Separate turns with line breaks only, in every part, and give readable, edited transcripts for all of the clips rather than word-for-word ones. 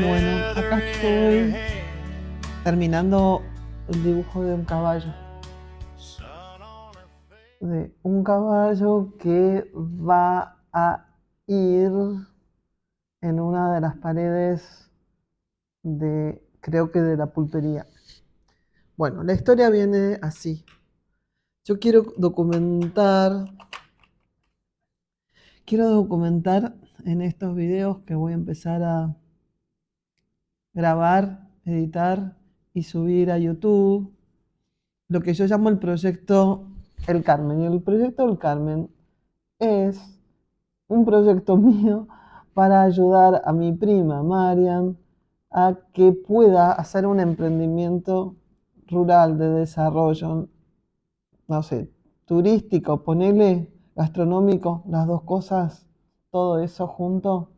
Bueno, acá estoy terminando el dibujo de un caballo. De un caballo que va a ir en una de las paredes creo que de la pulpería. Bueno, la historia viene así. Yo quiero documentar en estos videos que voy a empezar a grabar, editar y subir a YouTube, lo que yo llamo el proyecto El Carmen. Y el proyecto El Carmen es un proyecto mío para ayudar a mi prima Marian a que pueda hacer un emprendimiento rural de desarrollo, no sé, turístico, ponele gastronómico, las dos cosas, todo eso junto.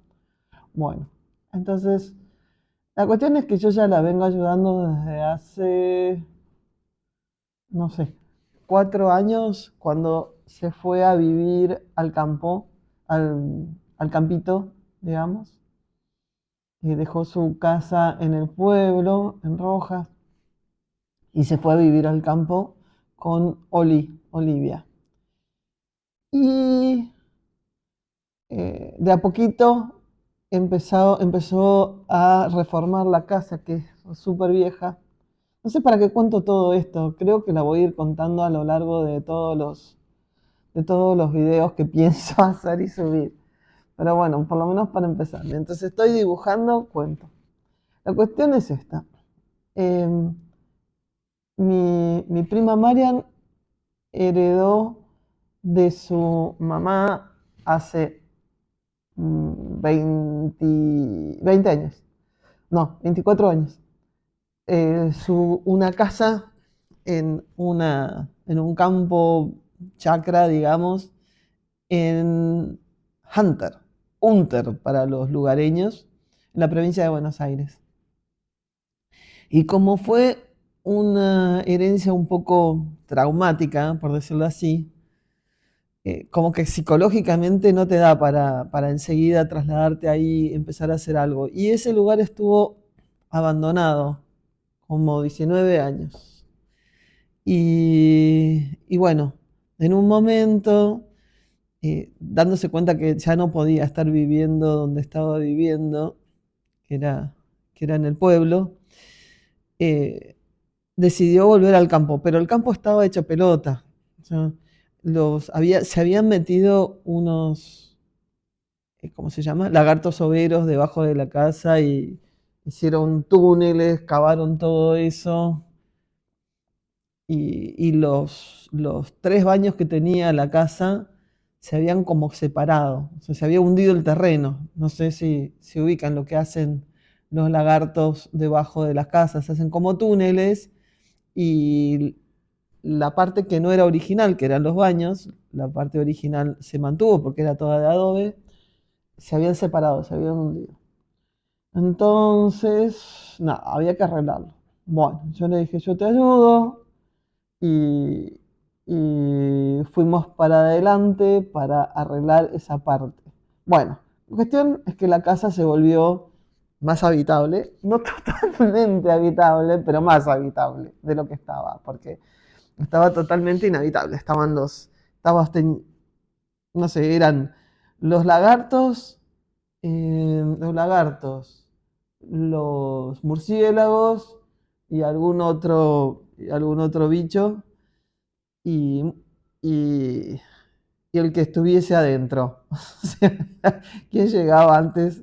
Bueno, entonces la cuestión es que yo ya la vengo ayudando desde hace, no sé, 4 años, cuando se fue a vivir al campo, al campito, digamos, y dejó su casa en el pueblo, en Rojas, y se fue a vivir al campo con Olivia. Y de a poquito empezó a reformar la casa, que es súper vieja. No sé para qué cuento todo esto, creo que la voy a ir contando a lo largo de todos los videos que pienso hacer y subir. Pero bueno, por lo menos para empezar. Mientras estoy dibujando, cuento. La cuestión es esta. Eh, mi prima Marian heredó de su mamá hace 20 años. No, 24 años. Una casa en un campo chacra, digamos, en Hunter para los lugareños, en la provincia de Buenos Aires. Y como fue una herencia un poco traumática, por decirlo así, como que psicológicamente no te da para enseguida trasladarte ahí, empezar a hacer algo. Y ese lugar estuvo abandonado como 19 años. Y bueno, en un momento, dándose cuenta que ya no podía estar viviendo donde estaba viviendo, que era, que era en el pueblo, eh, decidió volver al campo, pero el campo estaba hecho pelota. O sea, se habían metido unos, ¿cómo se llama? Lagartos overos debajo de la casa y hicieron túneles, cavaron todo eso. Y los 3 baños que tenía la casa se habían como separado, o sea, se había hundido el terreno. No sé si se ubican lo que hacen los lagartos debajo de las casas, hacen como túneles y la parte que no era original, que eran los baños, la parte original se mantuvo porque era toda de adobe, se habían separado, se habían hundido. Entonces, nada, había que arreglarlo. Bueno, yo le dije, yo te ayudo, y, y fuimos para adelante para arreglar esa parte. Bueno, la cuestión es que la casa se volvió más habitable, no totalmente habitable, pero más habitable de lo que estaba, porque estaba totalmente inhabitable. No sé, eran los lagartos, los lagartos, los murciélagos y algún otro bicho y, y, y el que estuviese adentro. O sea, ¿quién llegaba antes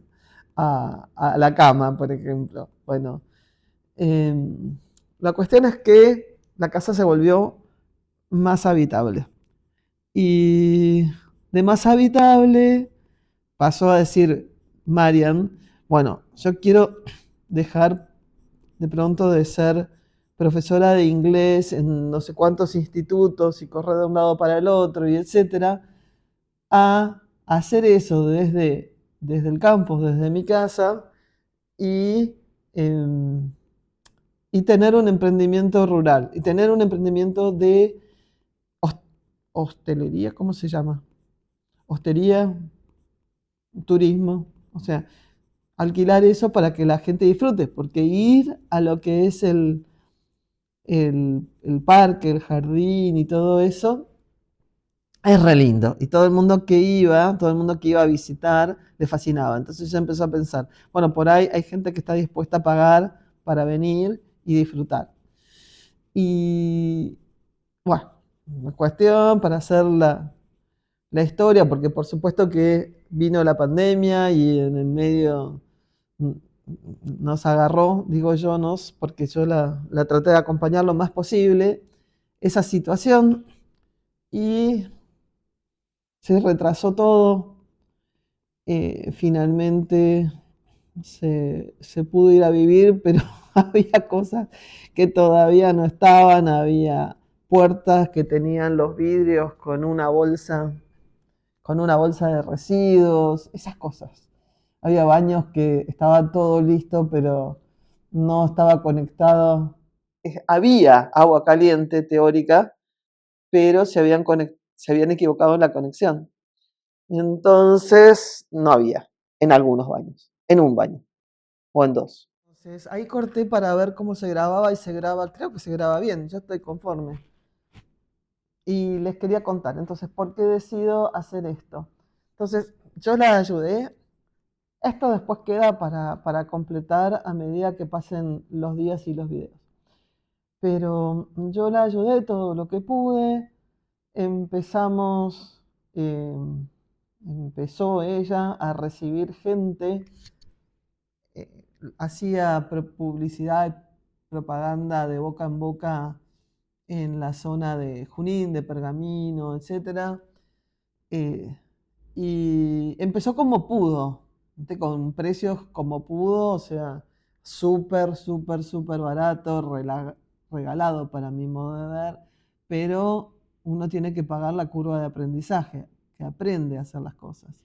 a la cama, por ejemplo? Bueno, eh, la cuestión es que la casa se volvió más habitable. Y de más habitable pasó a decir Marian, bueno, yo quiero dejar de pronto de ser profesora de inglés en no sé cuántos institutos y correr de un lado para el otro y etcétera, a hacer eso desde el campus, desde mi casa y, em, y tener un emprendimiento rural y tener un emprendimiento de hostelería, ¿cómo se llama? Hostería, turismo, o sea, alquilar eso para que la gente disfrute, porque ir a lo que es el parque, el jardín y todo eso, es re lindo. Y todo el mundo que iba a visitar, le fascinaba. Entonces ella empezó a pensar, bueno, por ahí hay gente que está dispuesta a pagar para venir y disfrutar. Y bueno, una cuestión para hacer la historia, porque por supuesto que vino la pandemia y en el medio nos agarró, digo yo, porque yo la traté de acompañar lo más posible, esa situación, y se retrasó todo. Finalmente se pudo ir a vivir, pero había cosas que todavía no estaban, había puertas que tenían los vidrios con una bolsa de residuos, esas cosas. Había baños que estaba todo listo, pero no estaba conectado. Había agua caliente teórica, pero se habían equivocado en la conexión. Entonces, no había en algunos baños, en un baño o en dos. Entonces, ahí corté para ver cómo se grababa y se graba, creo que se graba bien, yo estoy conforme. Y les quería contar, entonces, ¿por qué decido hacer esto? Entonces, yo la ayudé. Esto después queda para completar a medida que pasen los días y los videos. Pero yo la ayudé todo lo que pude. Empezamos, eh, empezó ella a recibir gente, eh, hacía publicidad, propaganda de boca en boca en la zona de Junín, de Pergamino, etcétera. Eh, y empezó como pudo, ¿viste? Con precios como pudo, o sea, súper, súper, súper barato, regalado para mi modo de ver, pero uno tiene que pagar la curva de aprendizaje, que aprende a hacer las cosas.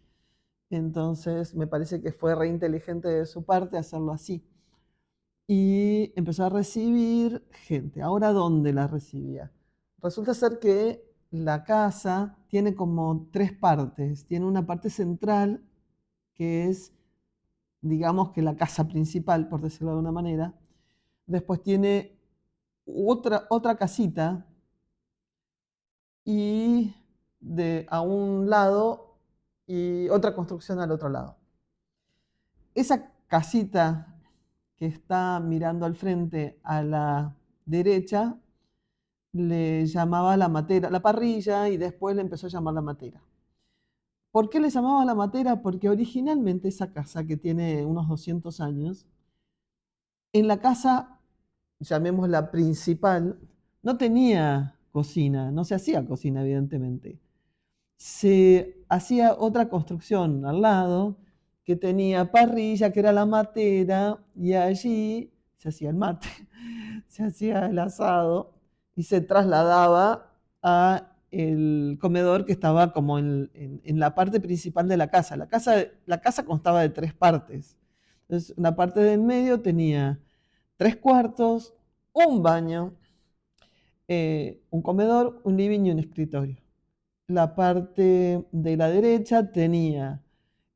Entonces, me parece que fue re inteligente de su parte hacerlo así. Y empezó a recibir gente. Ahora, ¿dónde la recibía? Resulta ser que la casa tiene como tres partes. Tiene una parte central, que es, digamos que la casa principal, por decirlo de alguna manera. Después tiene otra casita y a un lado y otra construcción al otro lado. Esa casita que está mirando al frente a la derecha le llamaba la matera, la parrilla, y después le empezó a llamar la matera. ¿Por qué le llamaba la matera? Porque originalmente esa casa, que tiene unos 200 años, en la casa, llamémosla principal, no tenía cocina, no se hacía cocina, evidentemente. Se hacía otra construcción al lado que tenía parrilla, que era la matera, y allí se hacía el mate, se hacía el asado y se trasladaba a el comedor que estaba como en la parte principal de la casa. La casa constaba de tres partes. Entonces, la parte del medio tenía tres cuartos, un baño, un comedor, un living y un escritorio. La parte de la derecha tenía,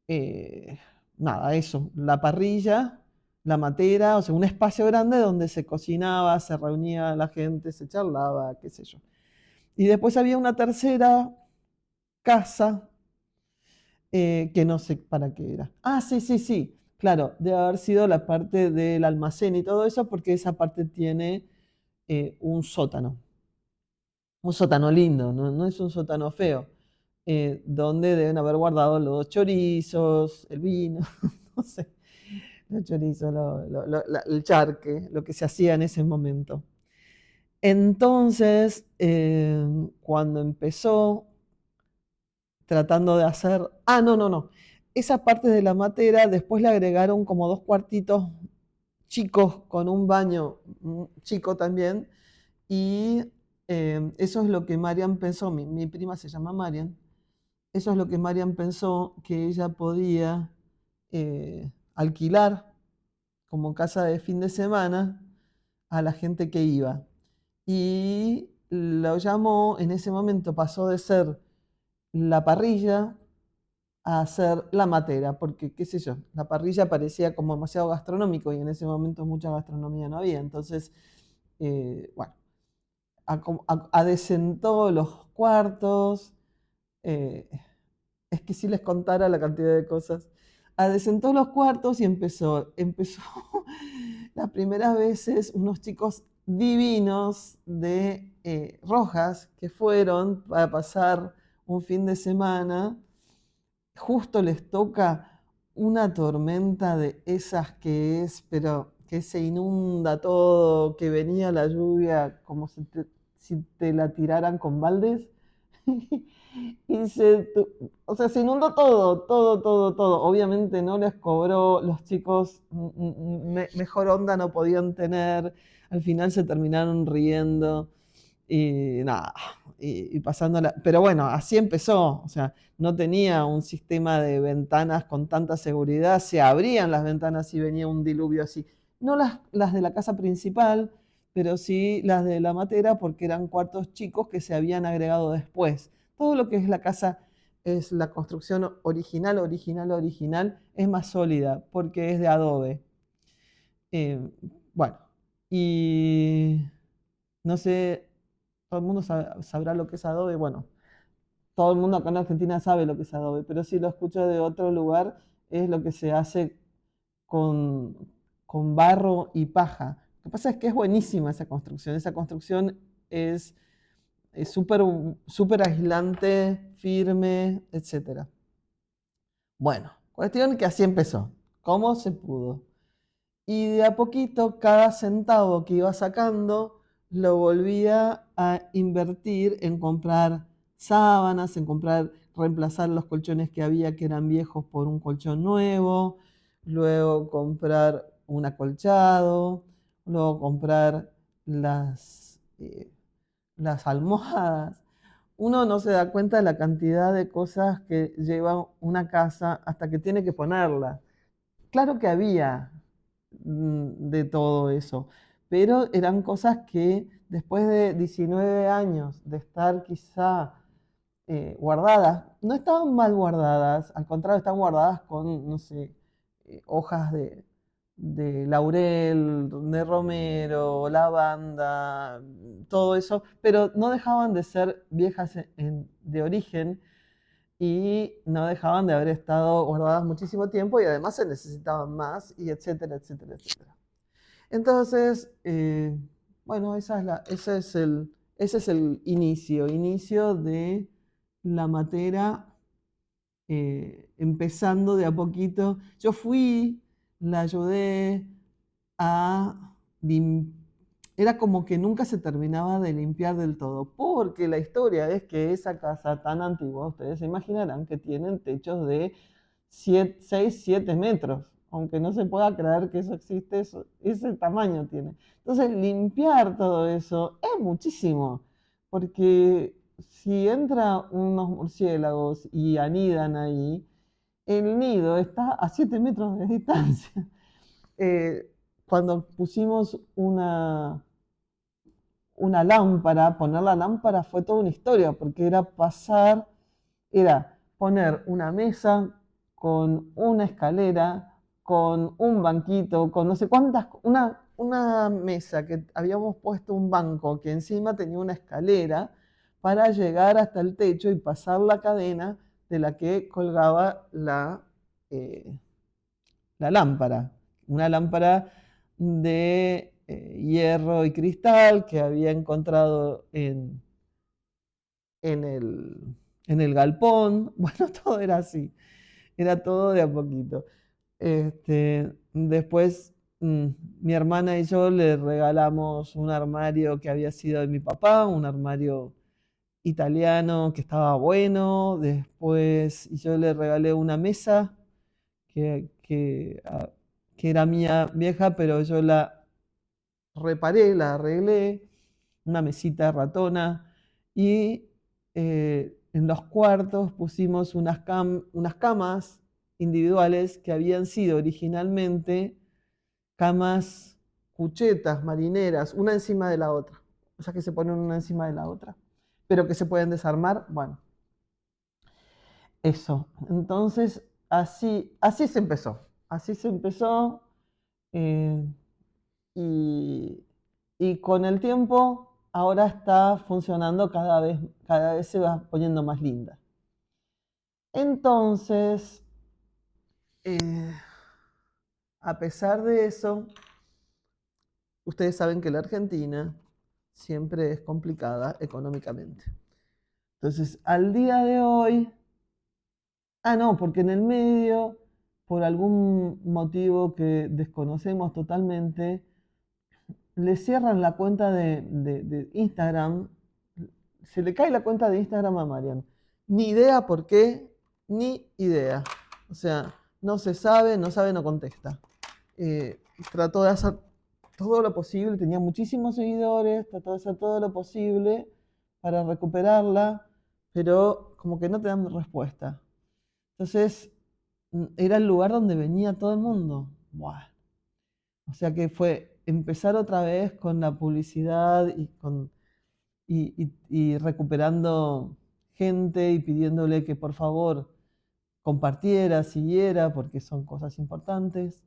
eh, nada, eso, la parrilla, la matera, o sea, un espacio grande donde se cocinaba, se reunía la gente, se charlaba, qué sé yo. Y después había una tercera casa, que no sé para qué era. Ah, sí, sí, sí, claro, debe haber sido la parte del almacén y todo eso, porque esa parte tiene un sótano lindo, no es un sótano feo, donde deben haber guardado los chorizos, el vino, no sé, los chorizos, el charque, lo que se hacía en ese momento. Entonces, cuando empezó tratando de hacer, no, no, no, esa parte de la matera después le agregaron como dos cuartitos chicos con un baño chico también. Y eso es lo que Marian pensó, mi prima se llama Marian, eso es lo que Marian pensó que ella podía alquilar como casa de fin de semana a la gente que iba. Y lo llamó, en ese momento pasó de ser la parrilla a hacer la matera, porque, qué sé yo, la parrilla parecía como demasiado gastronómico y en ese momento mucha gastronomía no había. Entonces, bueno, adecentó los cuartos. eh, es que si les contara la cantidad de cosas. Adecentó los cuartos y empezó las primeras veces unos chicos divinos de Rojas que fueron para pasar un fin de semana. Justo les toca una tormenta de esas que es, pero que se inunda todo, que venía la lluvia como si te la tiraran con baldes. Y o sea, se inundó todo, todo, todo, todo. Obviamente no les cobró, los chicos mejor onda no podían tener, al final se terminaron riendo y nada, y pasándola. Pero bueno, así empezó, o sea, no tenía un sistema de ventanas con tanta seguridad, se abrían las ventanas si venía un diluvio así. No las de la casa principal, pero sí las de la matera porque eran cuartos chicos que se habían agregado después. Todo lo que es la casa es la construcción original, original, original, es más sólida porque es de adobe. Eh, bueno, y no sé, todo el mundo sabrá lo que es adobe. Bueno, todo el mundo acá en Argentina sabe lo que es adobe, pero si lo escucho de otro lugar, es lo que se hace con, con barro y paja. Lo que pasa es que es buenísima esa construcción. Esa construcción es súper aislante, firme, etcétera. Bueno, cuestión que así empezó. ¿Cómo se pudo? Y de a poquito, cada centavo que iba sacando, lo volvía a invertir en comprar sábanas, en comprar, reemplazar los colchones que había que eran viejos por un colchón nuevo, luego comprar un acolchado, luego comprar las almohadas. Uno no se da cuenta de la cantidad de cosas que lleva una casa hasta que tiene que ponerla. Claro que había de todo eso, pero eran cosas que después de 19 años de estar quizá guardadas, no estaban mal guardadas, al contrario, están guardadas con, no sé, hojas de laurel, de romero, lavanda, todo eso, pero no dejaban de ser viejas de origen y no dejaban de haber estado guardadas muchísimo tiempo y además se necesitaban más y etcétera, etcétera, etcétera. Entonces, bueno, ese es el inicio de la matera, empezando de a poquito. Yo fui, la ayudé a limpiar. Era como que nunca se terminaba de limpiar del todo, porque la historia es que esa casa tan antigua, ustedes se imaginarán que tienen techos de 6, 7 metros, aunque no se pueda creer que eso existe, ese tamaño tiene. Entonces, limpiar todo eso es muchísimo, porque si entran unos murciélagos y anidan ahí, el nido está a 7 metros de distancia. Cuando pusimos una lámpara, poner la lámpara fue toda una historia, porque era poner una mesa con una escalera, con un banquito, con no sé cuántas, una mesa que habíamos puesto un banco que encima tenía una escalera para llegar hasta el techo y pasar la cadena de la que colgaba eh, la lámpara. Una lámpara de hierro y cristal que había encontrado en el, en el galpón. Bueno, todo era así. Era todo de a poquito. Después, mi hermana y yo le regalamos un armario que había sido de mi papá, un armario italiano que estaba bueno. Después yo le regalé una mesa que era mía vieja, pero yo la reparé, la arreglé, una mesita ratona, y en los cuartos pusimos unas camas individuales que habían sido originalmente camas cuchetas, marineras, una encima de la otra. O sea que se ponen una encima de la otra, pero que se pueden desarmar. Bueno, eso. Entonces, así se empezó. Así se empezó. eh, y, y con el tiempo, ahora está funcionando cada vez se va poniendo más linda. Entonces, eh, a pesar de eso, ustedes saben que la Argentina siempre es complicada económicamente. Entonces, al día de hoy, no, porque en el medio, por algún motivo que desconocemos totalmente, le cierran la cuenta de Instagram, se le cae la cuenta de Instagram a Marian. Ni idea por qué, ni idea. O sea, no se sabe, no sabe, no contesta. Trató de hacer todo lo posible, tenía muchísimos seguidores, trató de hacer todo lo posible para recuperarla, pero como que no te dan respuesta. Entonces, era el lugar donde venía todo el mundo. Buah. O sea que fue empezar otra vez con la publicidad y recuperando gente y pidiéndole que por favor compartiera, siguiera, porque son cosas importantes.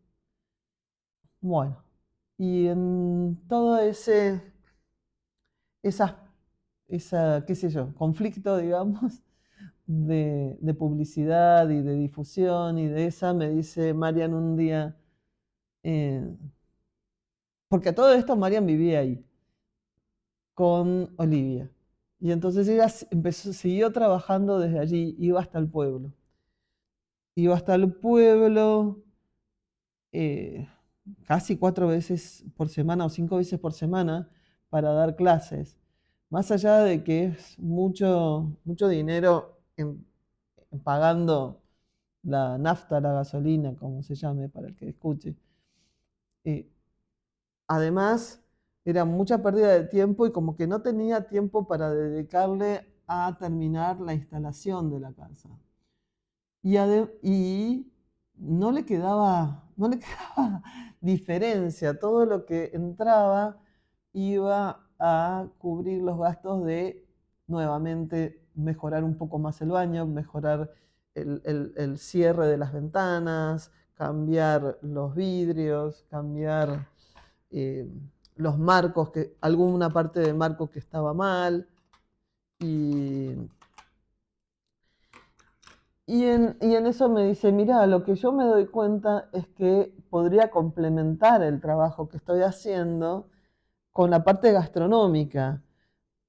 Bueno, y en todo esas, qué sé yo, conflicto, digamos, de publicidad y de difusión y de esa, me dice Marian un día, eh, porque a todo esto Marian vivía ahí, con Olivia. Y entonces ella siguió trabajando desde allí, iba hasta el pueblo. Iba hasta el pueblo eh, casi 4 veces por semana o 5 veces por semana para dar clases. Más allá de que es mucho, mucho dinero en pagando la nafta, la gasolina, como se llame para el que escuche. Eh, Además, era mucha pérdida de tiempo y como que no tenía tiempo para dedicarle a terminar la instalación de la casa. Y no le quedaba diferencia. Todo lo que entraba iba a cubrir los gastos de nuevamente mejorar un poco más el baño, mejorar el cierre de las ventanas, cambiar los vidrios, cambiar eh, los marcos, alguna parte del marco que estaba mal. Y, y en eso me dice, mira, lo que yo me doy cuenta es que podría complementar el trabajo que estoy haciendo con la parte gastronómica.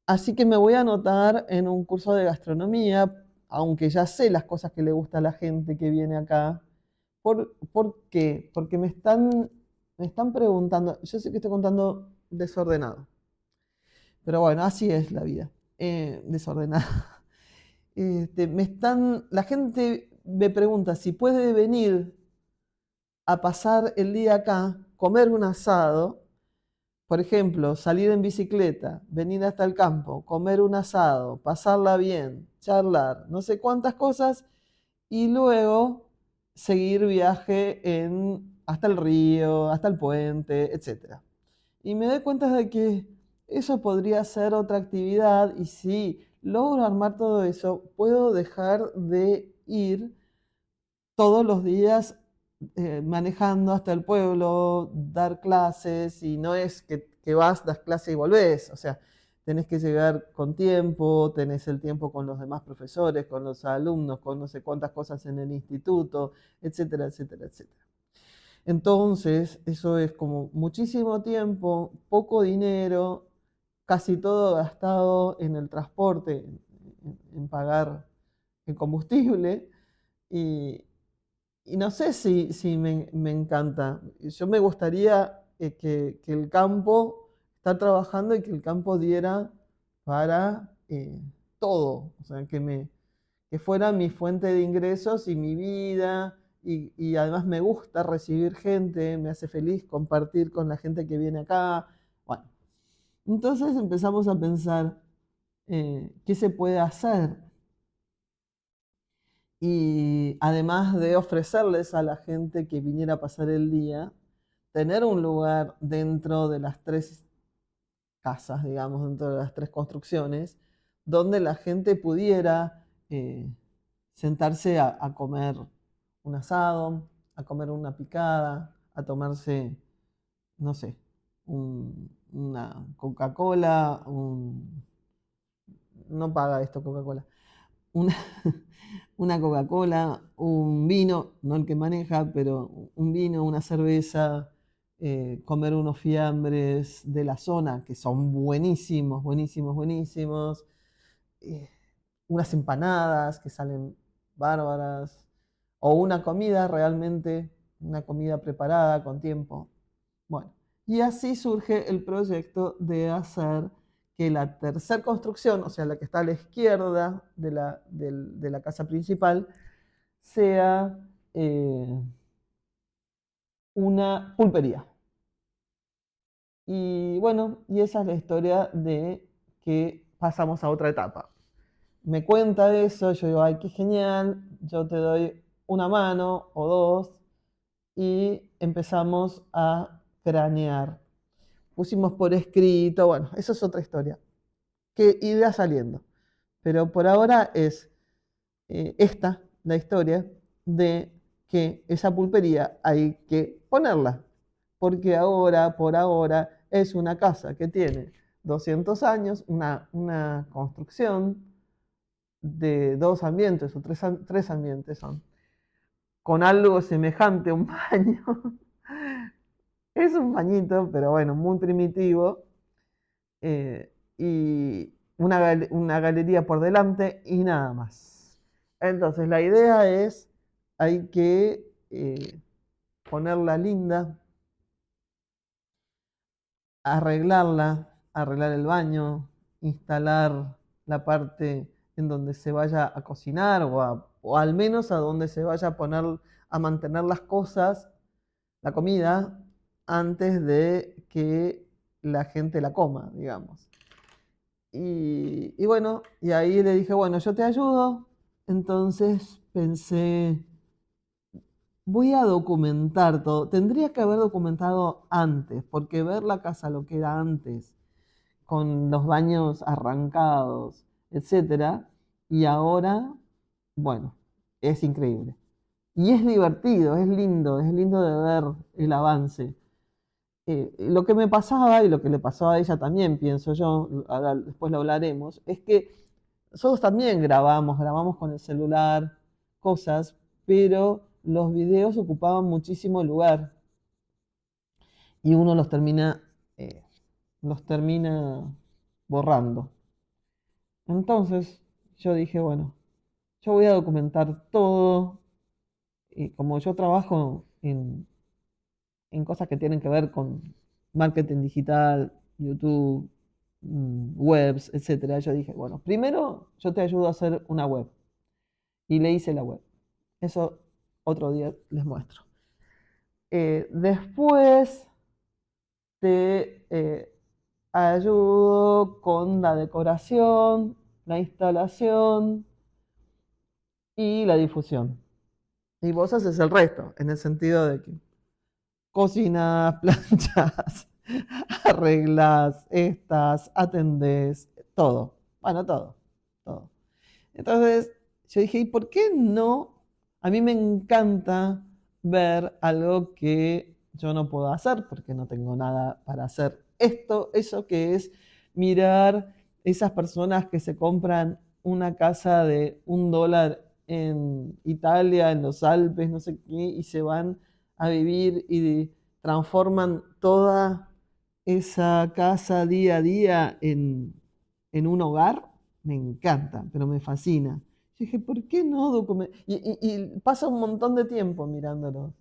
Así que me voy a anotar en un curso de gastronomía, aunque ya sé las cosas que le gusta a la gente que viene acá. ¿Por qué? Porque me están preguntando, yo sé que estoy contando desordenado, pero bueno, así es la vida, desordenada. La gente me pregunta si puede venir a pasar el día acá, comer un asado, por ejemplo, salir en bicicleta, venir hasta el campo, comer un asado, pasarla bien, charlar, no sé cuántas cosas, y luego seguir viaje hasta el río, hasta el puente, etc. Y me doy cuenta de que eso podría ser otra actividad y si logro armar todo eso, puedo dejar de ir todos los días manejando hasta el pueblo, dar clases y no es que vas, das clases y volvés, o sea, tenés que llegar con tiempo, tenés el tiempo con los demás profesores, con los alumnos, con no sé cuántas cosas en el instituto, etcétera, etcétera, etcétera. Entonces, eso es como muchísimo tiempo, poco dinero, casi todo gastado en el transporte, en pagar el combustible. Y, y no sé si me encanta. Yo me gustaría que el campo estar trabajando y que el campo diera para todo. O sea, que fuera mi fuente de ingresos y mi vida. Y además me gusta recibir gente, me hace feliz compartir con la gente que viene acá. Bueno, entonces empezamos a pensar qué se puede hacer. Y además de ofrecerles a la gente que viniera a pasar el día, tener un lugar dentro de las 3 casas, digamos, dentro de las 3 construcciones, donde la gente pudiera sentarse a comer un asado, a comer una picada, a tomarse, no sé, una Coca-Cola, no paga esto Coca-Cola, una, una Coca-Cola, un vino, no el que maneja, pero un vino, una cerveza, comer unos fiambres de la zona, que son buenísimos, buenísimos, buenísimos, eh, unas empanadas que salen bárbaras, o una comida realmente, una comida preparada con tiempo. Bueno, y así surge el proyecto de hacer que la tercera construcción, o sea, la que está a la izquierda de la casa principal, sea una pulpería. Y bueno, y esa es la historia de que pasamos a otra etapa. Me cuenta eso, yo digo, ay, qué genial, yo te doy una mano o dos, y empezamos a cranear. Pusimos por escrito, bueno, eso es otra historia, que irá saliendo. Pero por ahora es esta, la historia de que esa pulpería hay que ponerla, porque ahora, por ahora, es una casa que tiene 200 años, una construcción de dos ambientes, o tres ambientes son, con algo semejante a un baño. Es un bañito, pero bueno, muy primitivo. Y una galería por delante y nada más. Entonces la idea es, hay que ponerla linda, arreglarla, arreglar el baño, instalar la parte en donde se vaya a cocinar o al menos a donde se vaya a poner a mantener las cosas, la comida, antes de que la gente la coma, digamos. Y bueno, y ahí le dije, bueno, yo te ayudo. Entonces pensé, voy a documentar todo. Tendría que haber documentado antes, porque ver la casa lo que era antes, con los baños arrancados, etcétera, y ahora, bueno, es increíble. Y es lindo de ver el avance. Lo que me pasaba y lo que le pasaba a ella también, pienso yo, ahora después lo hablaremos, es que nosotros también grabamos con el celular cosas, pero los videos ocupaban muchísimo lugar y uno eh, los termina borrando. Entonces yo dije, bueno, yo voy a documentar todo y como yo trabajo en cosas que tienen que ver con marketing digital, YouTube, webs, etcétera. Yo dije, bueno, primero yo te ayudo a hacer una web. Y le hice la web. Eso otro día les muestro. Después te ayudo con la decoración, la instalación y la difusión. Y vos haces el resto, en el sentido de que cocinas, planchas, arreglas, estás, atendés, todo. Bueno, todo, todo. Entonces yo dije, ¿y por qué no? A mí me encanta ver algo que yo no puedo hacer porque no tengo nada para hacer. Eso que es mirar esas personas que se compran una casa de $1 en Italia, en los Alpes, no sé qué, y se van a vivir y transforman toda esa casa día a día en un hogar. Me encanta, pero me fascina. Yo dije, ¿por qué no documentar? Y pasa un montón de tiempo mirándolo.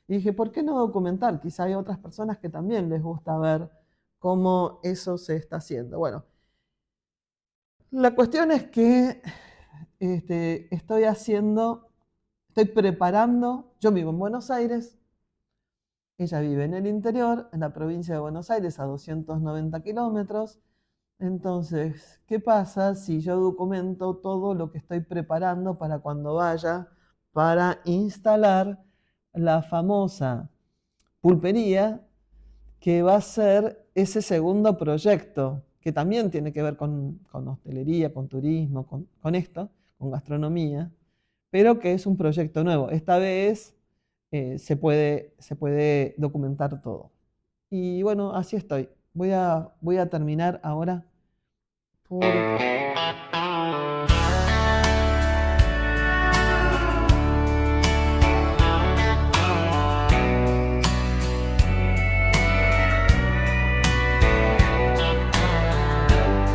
Y dije, ¿por qué no documentar? Quizá hay otras personas que también les gusta ver cómo eso se está haciendo. Bueno, la cuestión es que estoy preparando, yo vivo en Buenos Aires, ella vive en el interior, en la provincia de Buenos Aires, a 290 kilómetros. Entonces, ¿qué pasa si yo documento todo lo que estoy preparando para cuando vaya para instalar la famosa pulpería que va a ser ese segundo proyecto, que también tiene que ver con hostelería, con turismo, con esto, con gastronomía? pero que es un proyecto nuevo. Esta vez se puede documentar todo. Y bueno, así estoy. Voy a terminar ahora. Por